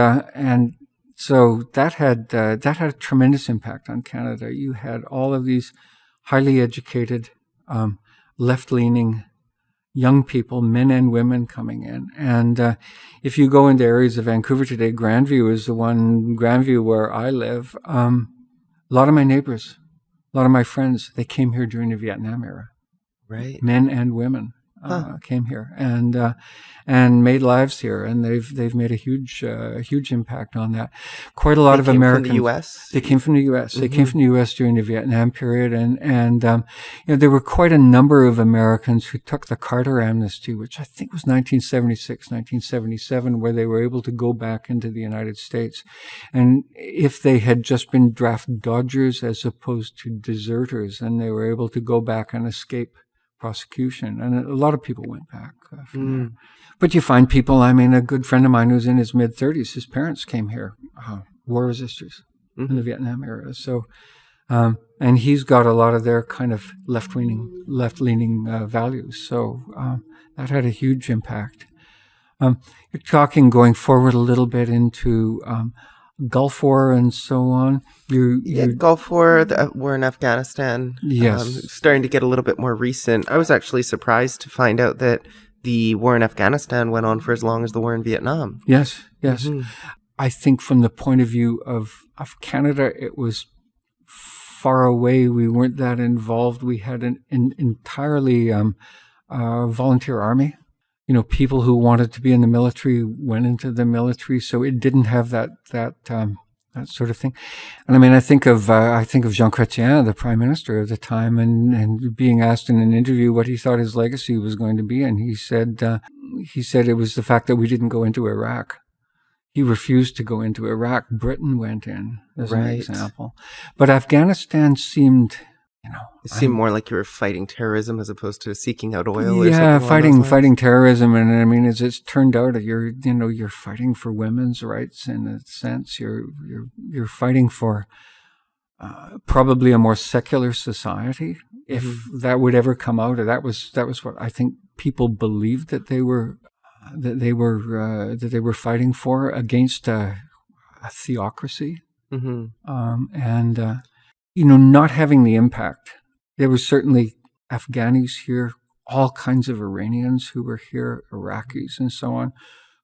S2: so that had a tremendous impact on Canada. You had all of these highly educated, left-leaning young people, men and women, coming in. And if you go into areas of Vancouver today, Grandview is the one, Grandview where I live, a lot of my neighbors, a lot of my friends, they came here during the Vietnam era.
S1: Right.
S2: Men and women came here and made lives here, and they've made a huge impact on that. Quite a lot of Americans.
S1: From the U.S.
S2: They came from the U.S. They came from the U.S. during the Vietnam period, and there were quite a number of Americans who took the Carter amnesty, which I think was 1976, 1977, where they were able to go back into the United States, and if they had just been draft dodgers as opposed to deserters, then they were able to go back and escape prosecution, and a lot of people went back from there. But you find people, I mean, a good friend of mine who's in his mid-30s, his parents came here, war resistors in the Vietnam era. So, and he's got a lot of their kind of left-leaning values. So that had a huge impact. You're talking going forward a little bit into Gulf War and so on.
S1: Gulf War, the war in Afghanistan.
S2: Yes.
S1: Starting to get a little bit more recent. I was actually surprised to find out that the war in Afghanistan went on for as long as the war in Vietnam.
S2: Yes. I think from the point of view of Canada, it was far away. We weren't that involved. We had an entirely volunteer army. People who wanted to be in the military went into the military, so it didn't have that sort of thing. And I mean, I think of Jean Chrétien, the prime minister at the time, and being asked in an interview what he thought his legacy was going to be, and he said it was the fact that we didn't go into Iraq. He refused to go into Iraq. Britain went in, as an example, but Afghanistan seemed.
S1: It seemed more like you were fighting terrorism as opposed to seeking out oil.
S2: Yeah,
S1: or something
S2: fighting terrorism, and I mean, as it's turned out, you're fighting for women's rights in a sense. You're fighting for probably a more secular society, if that would ever come out. Or that was what I think people believed that they were fighting for, against a theocracy, not having the impact. There were certainly Afghanis here, all kinds of Iranians who were here, Iraqis and so on,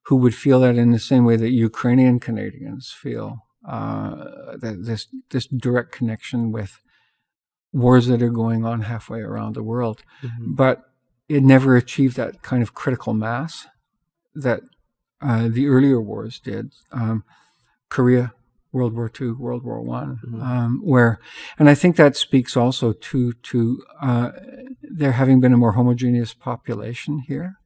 S2: who would feel that in the same way that Ukrainian Canadians feel, this direct connection with wars that are going on halfway around the world. But it never achieved that kind of critical mass that the earlier wars did. Korea, World War II, World War I, and I think that speaks also to there having been a more homogeneous population here.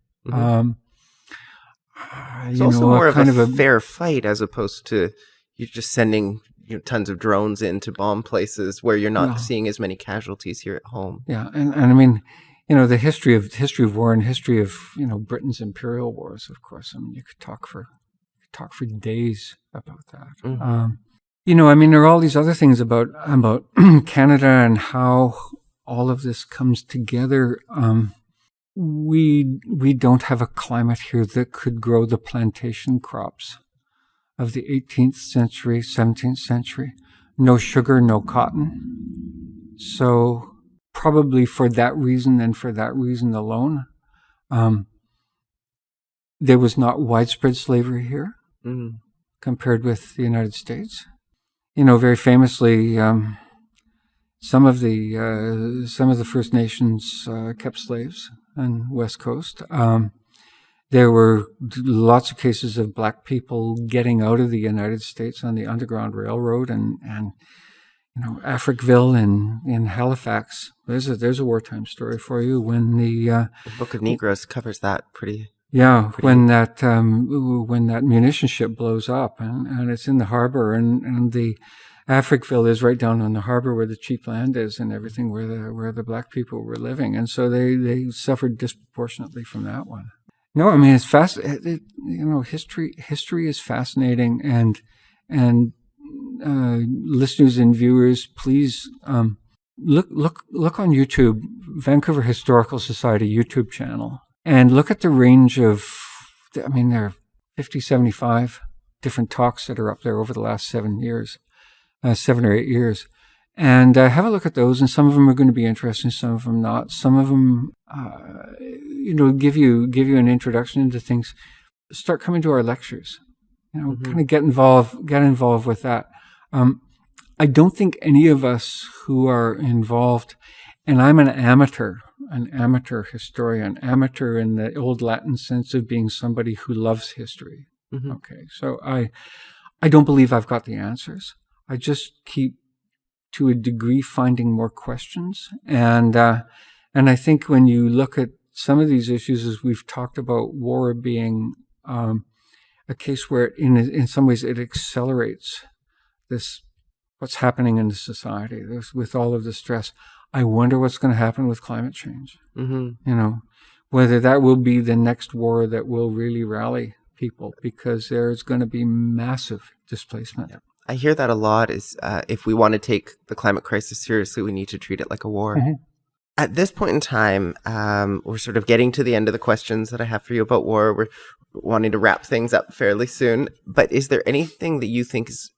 S1: It's also more of a fair fight as opposed to you're just sending tons of drones in to bomb places where you're not seeing as many casualties here at home.
S2: Yeah, and I mean, the history of war and history of Britain's imperial wars. Of course, I mean, you could talk for days about that. I mean, there are all these other things about Canada and how all of this comes together. We don't have a climate here that could grow the plantation crops of the 18th century, 17th century. No sugar, no cotton. So probably for that reason and for that reason alone, there was not widespread slavery here compared with the United States. Very famously, some of the First Nations kept slaves on the West Coast. There were lots of cases of black people getting out of the United States on the Underground Railroad, and Africville in Halifax. There's a wartime story for you when the
S1: Book of Negroes covers that pretty.
S2: Yeah, when that munition ship blows up and it's in the harbor and the Africville is right down on the harbor where the cheap land is and everything where the black people were living, and so they suffered disproportionately from that one. No, I mean it's history is fascinating, and listeners and viewers, please look on YouTube, Vancouver Historical Society YouTube channel. And look at the range of, there are 50, 75 different talks that are up there over the last 7 or 8 years. And have a look at those, and some of them are going to be interesting, some of them not. Some of them, give you an introduction into things. Start coming to our lectures, kind of get involved with that. I don't think any of us who are involved, and I'm an amateur historian, amateur in the old Latin sense of being somebody who loves history. Okay, so I don't believe I've got the answers. I just keep, to a degree, finding more questions. And I think when you look at some of these issues, as we've talked about war being a case where in some ways it accelerates what's happening in the society with all of the stress. I wonder what's going to happen with climate change. Whether that will be the next war that will really rally people, because there's going to be massive displacement.
S1: Yeah. I hear that a lot is if we want to take the climate crisis seriously, we need to treat it like a war. At this point in time, we're sort of getting to the end of the questions that I have for you about war. We're wanting to wrap things up fairly soon. But is there anything that you think is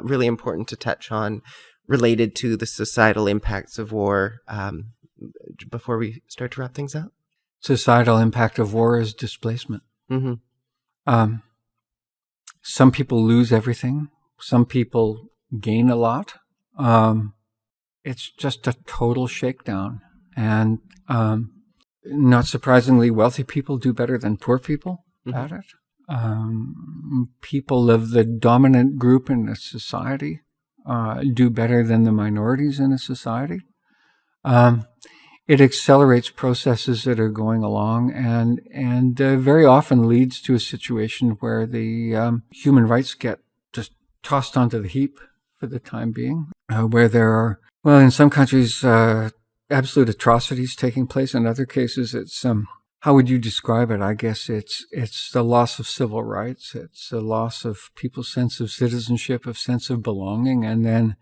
S1: really important to touch on related to the societal impacts of war before we start to wrap things up?
S2: Societal impact of war is displacement. Some people lose everything. Some people gain a lot. It's just a total shakedown. And not surprisingly, wealthy people do better than poor people at it. People of the dominant group in a society do better than the minorities in a society. It accelerates processes that are going along and very often leads to a situation where the human rights get just tossed onto the heap for the time being, where there are, well, in some countries, absolute atrocities taking place. In other cases, it's how would you describe it? I guess it's the loss of civil rights. It's the loss of people's sense of citizenship, of sense of belonging, and then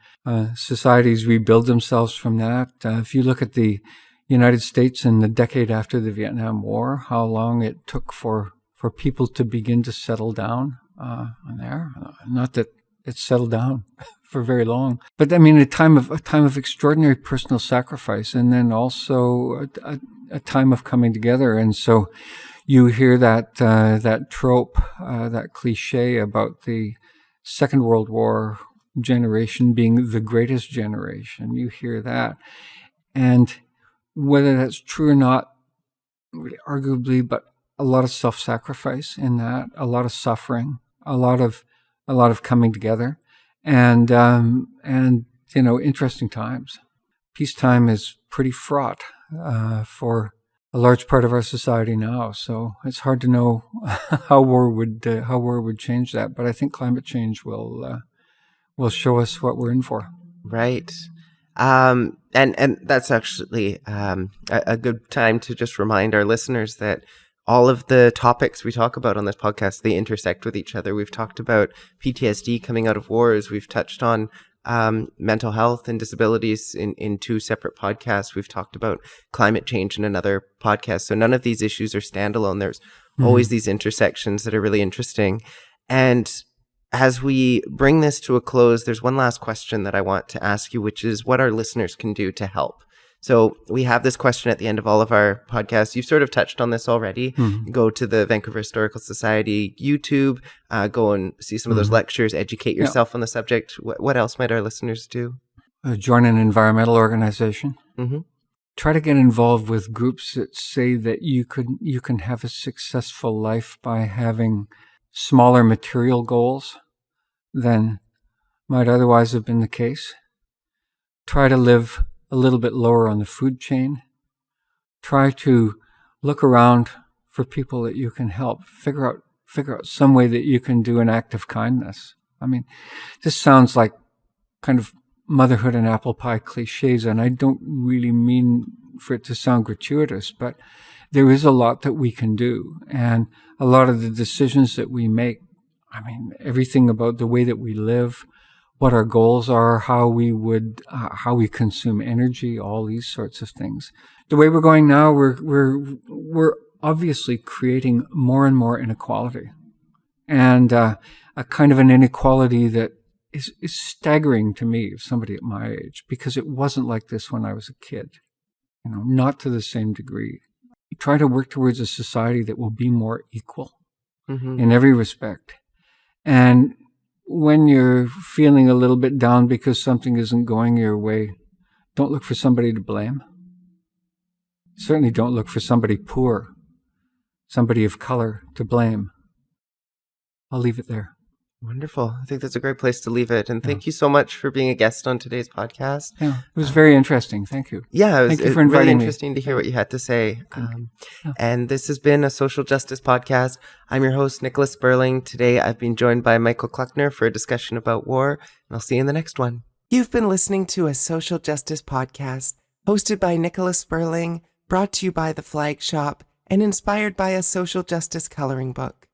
S2: societies rebuild themselves from that. If you look at the United States in the decade after the Vietnam War, how long it took for people to begin to settle down there. Not that it settled down for very long, but I mean a time of extraordinary personal sacrifice, and then also a time of coming together. And so you hear that trope, that cliche about the Second World War generation being the greatest generation. You hear that, and whether that's true or not, really arguably, but a lot of self-sacrifice in that, a lot of suffering, a lot of coming together, and interesting times. Peacetime is pretty fraught for a large part of our society now, so it's hard to know how war would change that. But I think climate change will show us what we're in for.
S1: Right. And that's actually a good time to just remind our listeners that all of the topics we talk about on this podcast, they intersect with each other. We've talked about PTSD coming out of wars. We've touched on mental health and disabilities in two separate podcasts. We've talked about climate change in another podcast. So none of these issues are standalone. There's always these intersections that are really interesting. And as we bring this to a close, there's one last question that I want to ask you, which is what our listeners can do to help. So we have this question at the end of all of our podcasts. You've sort of touched on this already. Go to the Vancouver Historical Society YouTube, go and see some of those lectures, educate yourself on the subject. What else might our listeners do?
S2: Join an environmental organization. Try to get involved with groups that say that you can have a successful life by having smaller material goals than might otherwise have been the case. Try to live a little bit lower on the food chain. Try to look around for people that you can help. Figure out some way that you can do an act of kindness. I mean, this sounds like kind of motherhood and apple pie cliches, and I don't really mean for it to sound gratuitous, but there is a lot that we can do. And a lot of the decisions that we make, I mean, everything about the way that we live, what our goals are, how we consume energy, all these sorts of things. The way we're going now, we're obviously creating more and more inequality, and a kind of an inequality that is staggering to me, somebody at my age, because it wasn't like this when I was a kid. Not to the same degree. We try to work towards a society that will be more equal in every respect, and when you're feeling a little bit down because something isn't going your way, don't look for somebody to blame. Certainly don't look for somebody poor, somebody of color to blame. I'll leave it there.
S1: Wonderful. I think that's a great place to leave it. And thank you so much for being a guest on today's podcast.
S2: Yeah, it was very interesting. Thank you.
S1: Yeah, it was
S2: Thank you for inviting
S1: really
S2: me.
S1: interesting to hear what you had to say. And this has been a social justice podcast. I'm your host, Nicola Spurling. Today, I've been joined by Michael Kluckner for a discussion about war, and I'll see you in the next one. You've been listening to a social justice podcast hosted by Nicola Spurling, brought to you by The Flag Shop, and inspired by a social justice coloring book.